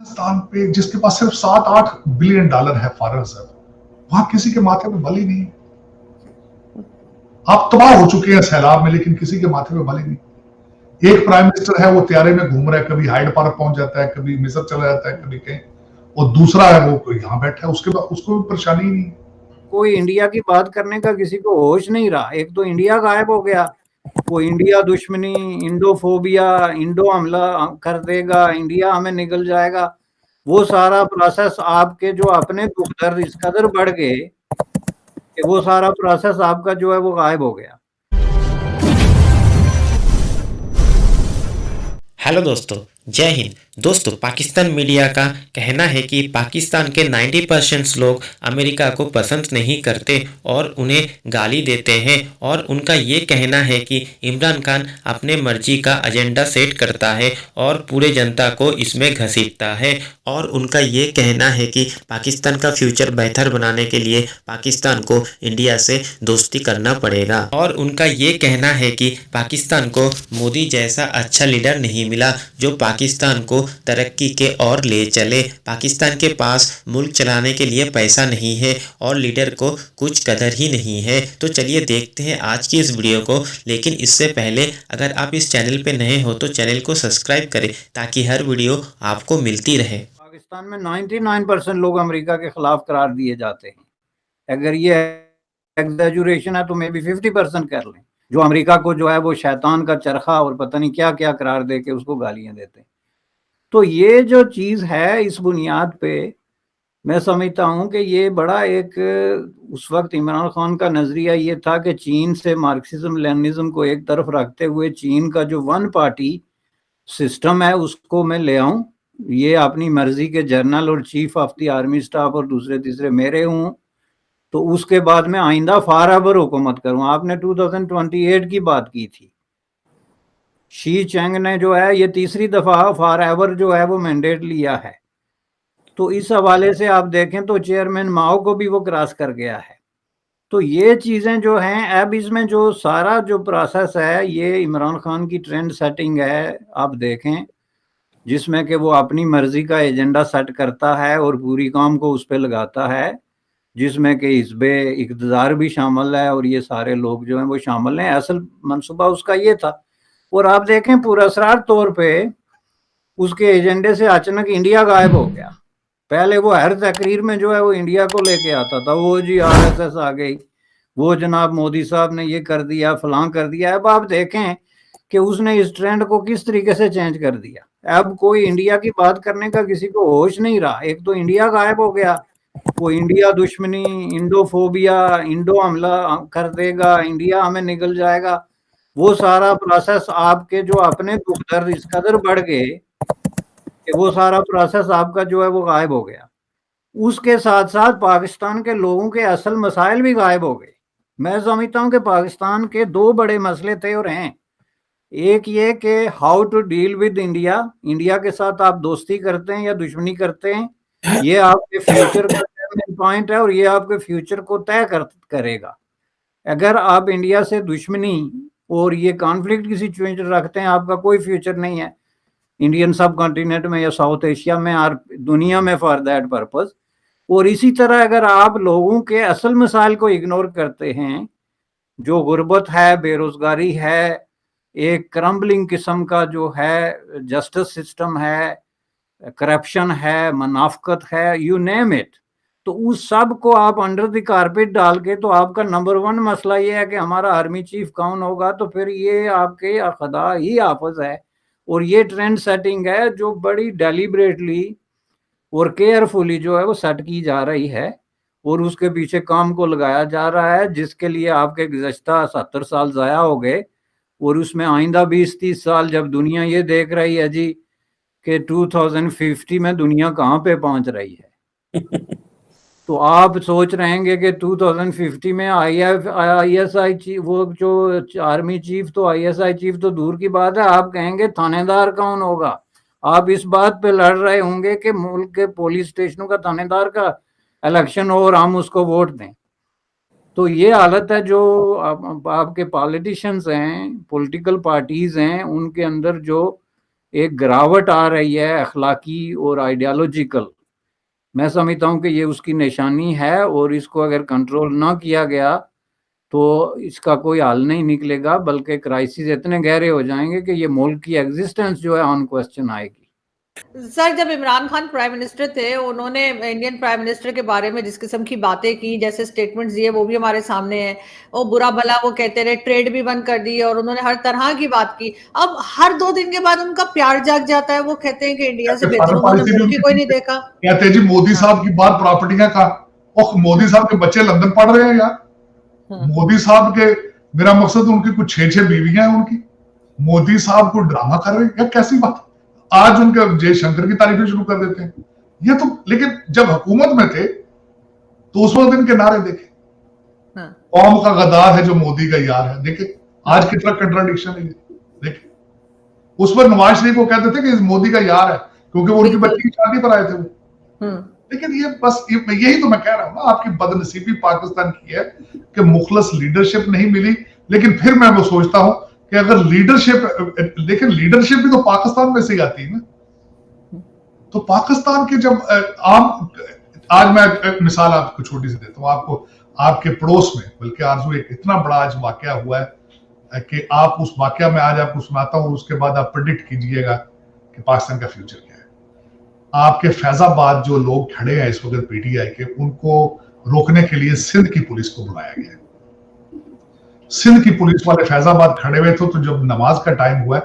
पाकिस्तान पे जिसके पास सिर्फ $7-8 बिलियन है फॉरेन रिजर्व, वहां किसी के माथे पे बल ही नहीं। आप तबाह हो चुके हैं सैलाब में, लेकिन किसी के माथे पे बल ही नहीं। एक प्राइम मिनिस्टर है, वो त्यारे में घूम रहा है, कभी हाइड पार्क पहुंच जाता है, कभी मिस्र चला जाता है, कभी कहीं, और दूसरा है वो यहाँ बैठा है, उसके बाद उसको भी परेशानी ही नहीं। कोई इंडिया की बात करने का किसी को होश नहीं रहा। एक तो इंडिया गायब हो गया, वो इंडिया दुश्मनी, इंडोफोबिया, इंडो हमला कर देगा, इंडिया हमें निगल जाएगा, वो सारा प्रोसेस आपके जो अपने दुख दर्द इस कदर बढ़ गए कि वो सारा प्रोसेस आपका जो है वो गायब हो गया। हेलो दोस्तों, जय हिंद। दोस्तों, पाकिस्तान मीडिया का कहना है कि पाकिस्तान के 90% लोग अमेरिका को पसंद नहीं करते और उन्हें गाली देते हैं, और उनका ये कहना है कि इमरान खान अपने मर्जी का एजेंडा सेट करता है और पूरे जनता को इसमें घसीटता है। और उनका ये कहना है कि पाकिस्तान का फ्यूचर बेहतर बनाने के लिए पाकिस्तान को इंडिया से दोस्ती करना पड़ेगा। और उनका ये कहना है कि पाकिस्तान को मोदी जैसा अच्छा लीडर नहीं मिला जो पाकिस्तान को तरक्की के ओर ले चले। पाकिस्तान के पास मुल्क चलाने के लिए पैसा नहीं है और लीडर को कुछ कदर ही नहीं है। तो चलिए देखते हैं आज की इस वीडियो को, लेकिन इससे पहले अगर आप इस चैनल पे नए हो तो चैनल को सब्सक्राइब करें ताकि हर वीडियो आपको मिलती रहे। पाकिस्तान में 99% लोग अमेरिका के खिलाफ करार दिए जाते हैं। अगर ये एग्जैजुरेशन है तो मे बी 50% कर लें, जो अमेरिका को जो है वो शैतान का चरखा और पता नहीं क्या क्या करार दे के उसको गालियां देते हैं। तो ये जो चीज़ है, इस बुनियाद पे मैं समझता हूँ कि ये बड़ा एक, उस वक्त इमरान खान का नज़रिया ये था कि चीन से मार्क्सिज्म लेनिज्म को एक तरफ रखते हुए चीन का जो वन पार्टी सिस्टम है उसको मैं ले आऊं, ये अपनी मर्जी के जनरल और chief of the army staff और दूसरे तीसरे मेरे हूं, तो उसके बाद में आइंदा फॉर एवर हुकूमत करूं। आपने 2028 की बात की थी, शी चेंग ने जो है ये तीसरी दफा फॉर एवर जो है वो मैंडेट लिया है। तो इस हवाले से आप देखें तो चेयरमैन माओ को भी वो क्रॉस कर गया है। तो ये चीज़ें जो हैं, अब इसमें जो सारा जो प्रोसेस है ये इमरान खान की ट्रेंड सेटिंग है, आप देखें, जिसमें कि वो अपनी मर्जी का एजेंडा सेट करता है और पूरी काम को उस पर लगाता है, जिसमें कि हिज़्बे इक़्तिदार भी शामिल है और ये सारे लोग जो हैं वो शामिल हैं। असल मनसूबा उसका ये था। और आप देखें पुरअसरार तौर पे उसके एजेंडे से अचानक इंडिया गायब हो गया। पहले वो हर तकरीर में जो है वो इंडिया को लेके आता था, वो जी आरएसएस आ गई, वो जनाब मोदी साहब ने ये कर दिया, फलां कर दिया। अब आप देखें कि उसने इस ट्रेंड को किस तरीके से चेंज कर दिया। अब कोई इंडिया की बात करने का किसी को होश नहीं रहा। एक तो इंडिया गायब हो गया, वो इंडिया दुश्मनी, इंडोफोबिया, इंडो हमला कर देगा, इंडिया हमें निगल जाएगा, वो सारा प्रोसेस आपके जो अपने दुख दर्द इस कदर बढ़ गए कि वो सारा प्रोसेस आपका जो है वो गायब हो गया। उसके साथ साथ पाकिस्तान के लोगों के असल मसाइल भी गायब हो गए। मैं समझता हूँ कि पाकिस्तान के दो बड़े मसले थे और हैं। एक ये कि how to deal with India, India के साथ आप दोस्ती करते हैं या दुश्मनी करते हैं, ये आपके फ्यूचर का टर्निंग पॉइंट है और ये आपके फ्यूचर को तय करेगा। अगर आप इंडिया से दुश्मनी और ये कॉन्फ्लिक्ट की सिचुएशन रखते हैं, आपका कोई फ्यूचर नहीं है इंडियन सब कॉन्टिनेंट में या साउथ एशिया में और दुनिया में फॉर दैट पर्पस। और इसी तरह अगर आप लोगों के असल मसाइल को इग्नोर करते हैं, जो गुर्बत है, बेरोजगारी है, एक क्रम्बलिंग किस्म का जो है जस्टिस सिस्टम है, करप्शन है, मुनाफकत है, यू नेम इट, तो उस सब को आप अंडर द कारपेट डाल के, तो आपका नंबर वन मसला ये है कि हमारा आर्मी चीफ कौन होगा, तो फिर ये आपके खुदा ही हाफिज है। और ये ट्रेंड सेटिंग है जो बड़ी डेलिब्रेटली और केयरफुली जो है वो सेट की जा रही है और उसके पीछे काम को लगाया जा रहा है, जिसके लिए आपके गुज़श्ता 70 साल ज़ाया हो गए और उसमें आइंदा 20-30 साल जब दुनिया ये देख रही है जी कि 2050 में दुनिया कहाँ पे पहुंच रही है, तो आप सोच रहेंगे कि 2050 में आईएसआई चीफ, वो जो आर्मी चीफ, तो आईएसआई चीफ तो दूर की बात है, आप कहेंगे थानेदार कौन होगा। आप इस बात पे लड़ रहे होंगे कि मुल्क के पुलिस स्टेशनों का थानेदार का इलेक्शन हो और हम उसको वोट दें। तो ये हालत है जो आपके पॉलिटिशियंस हैं, पॉलिटिकल पार्टीज हैं, उनके अंदर जो एक गिरावट आ रही है अखलाकी और आइडियोलॉजिकल। मैं समझता हूँ कि ये उसकी निशानी है और इसको अगर कंट्रोल ना किया गया तो इसका कोई हल नहीं निकलेगा, बल्कि क्राइसिस इतने गहरे हो जाएंगे कि ये मुल्क की एग्जिस्टेंस जो है ऑन क्वेश्चन आएगी। सर, जब इमरान खान प्राइम मिनिस्टर थे, उन्होंने इंडियन प्राइम मिनिस्टर के बारे में जिस किस्म की बातें की, जैसे स्टेटमेंट्स दिए, वो भी हमारे सामने है। वो बुरा भला वो कहते रहे, ट्रेड भी बंद कर दी और उन्होंने हर तरह की बात की। अब हर 2 दिन के बाद उनका प्यार जाग जाता है। वो कहते हैं कि इंडिया से बेहतर उन्होंने मुल्क ही कोई नहीं देखा। कहते हैं जी मोदी साहब की बात प्रॉपर्टियां का, और मोदी साहब के बच्चे लंदन पढ़ रहे हैं यार। मोदी साहब के, मेरा मकसद उनकी कुछ 6 बीवियां हैं उनकी। मोदी साहब को ड्रामा कर रहे हैं यार, कैसी बात। आज उनके जयशंकर की तारीफें शुरू कर देते हैं ये तो। लेकिन जब हुकूमत में थे तो उस वक्त इनके नारे देखे, कौम का गद्दार है जो मोदी का यार है। देखे आज कितना कंट्राडिक्शन है, देखे उस पर नवाज शरीफ को कहते थे कि मोदी का यार है क्योंकि वो उनकी बच्ची की शादी पर आए थे वो। लेकिन ये बस यही तो मैं कह रहा हूं ना, आपकी बदनसीबी पाकिस्तान की है कि मुखलस लीडरशिप नहीं मिली। लेकिन फिर मैं वो सोचता हूं कि अगर लीडरशिप, लेकिन लीडरशिप भी तो पाकिस्तान में से ही आती है ना। तो पाकिस्तान के जब आज मैं मिसाल आपको छोटी सी देता हूं आपको, आपके पड़ोस में, बल्कि आरजू एक इतना बड़ा आज वाकया हुआ है कि आप उस वाकया में आज आपको सुनाता हूं, उसके बाद आप प्रेडिक्ट कीजिएगा कि पाकिस्तान का फ्यूचर क्या है। आपके फैजाबाद जो लोग खड़े हैं इस वक्त पीटीआई के, उनको रोकने के लिए सिंध की पुलिस को बुलाया गया है। सिंध की पुलिस वाले फैजाबाद खड़े हुए थे, तो जब नमाज का टाइम हुआ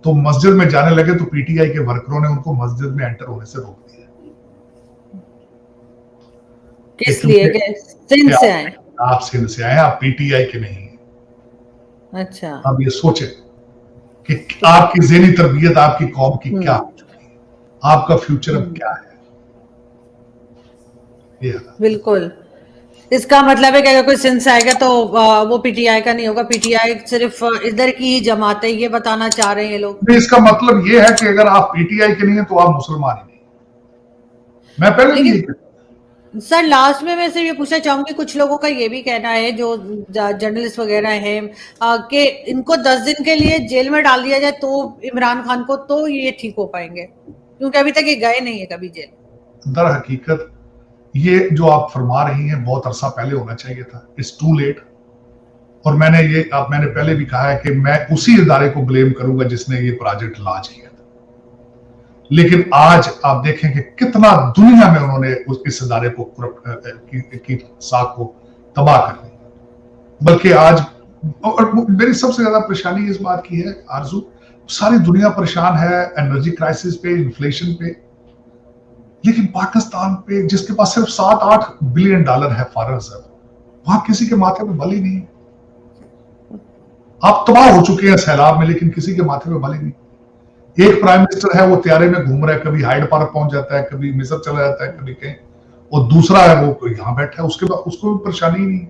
तो मस्जिद में जाने लगे तो पीटीआई के वर्करों ने उनको मस्जिद में एंटर होने से रोक दिया। किस लिए? सिंध से आए? आप सिंध से आए, आप पीटीआई के नहीं हैं। अच्छा, अब ये सोचे कि आपकी ज़हनी तरबियत आपकी कौम की क्या हो चुकी है, आपका फ्यूचर अब क्या है। बिल्कुल, इसका मतलब है कि अगर कोई सिंध से आएगा तो वो पीटीआई का नहीं होगा। पीटीआई सिर्फ इधर की ही जमात है, ये बताना चाह रहे हैं ये लोग। इसका मतलब ये है कि अगर आप पीटीआई के नहीं है तो आप मुसलमान ही नहीं। मैं पहले भी सर लास्ट में मैं सिर्फ ये पूछना चाहूंगी, कुछ लोगों का ये भी कहना है जो जर्नलिस्ट वगैरह हैं कि इनको 10 दिन के लिए जेल में डाल दिया जाए तो इमरान खान को, तो ये ठीक हो पाएंगे, क्योंकि अभी तक ये गए नहीं है कभी जेल। दर हकीकत ये जो आप फरमा रही हैं बहुत अरसा पहले होना चाहिए था। It's too late. और मैंने पहले भी कहा है कि मैं उसी इदारे को ब्लेम करूंगा जिसने ये प्रोजेक्ट लॉन्च किया था। लेकिन आज आप देखें कि कितना दुनिया में उन्होंने इस इदारे को की साख को तबाह कर दिया। बल्कि आज और मेरी सबसे ज्यादा परेशानी इस बात की है आरजू, सारी दुनिया परेशान है एनर्जी क्राइसिस पे, इन्फ्लेशन पे, लेकिन पाकिस्तान पे जिसके पास सिर्फ 7-8 बिलियन डॉलर है फॉरेन रिजर्व, वहां किसी के माथे पे बल ही नहीं। आप तबाह हो चुके हैं सैलाब में, लेकिन किसी के माथे पे बल ही नहीं। एक प्राइम मिनिस्टर है वो त्यारे में घूम रहा है, कभी हाइड पार्क पहुंच जाता है, कभी मिस्र चला जाता है, कभी कहीं, और दूसरा है वो यहां बैठा है, उसके बाद उसको भी परेशानी ही नहीं।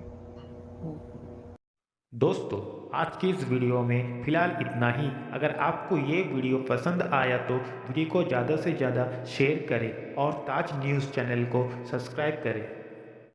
दोस्तों आज की इस वीडियो में फिलहाल इतना ही। अगर आपको ये वीडियो पसंद आया तो वीडियो को ज़्यादा से ज़्यादा शेयर करें और ताज न्यूज़ चैनल को सब्सक्राइब करें।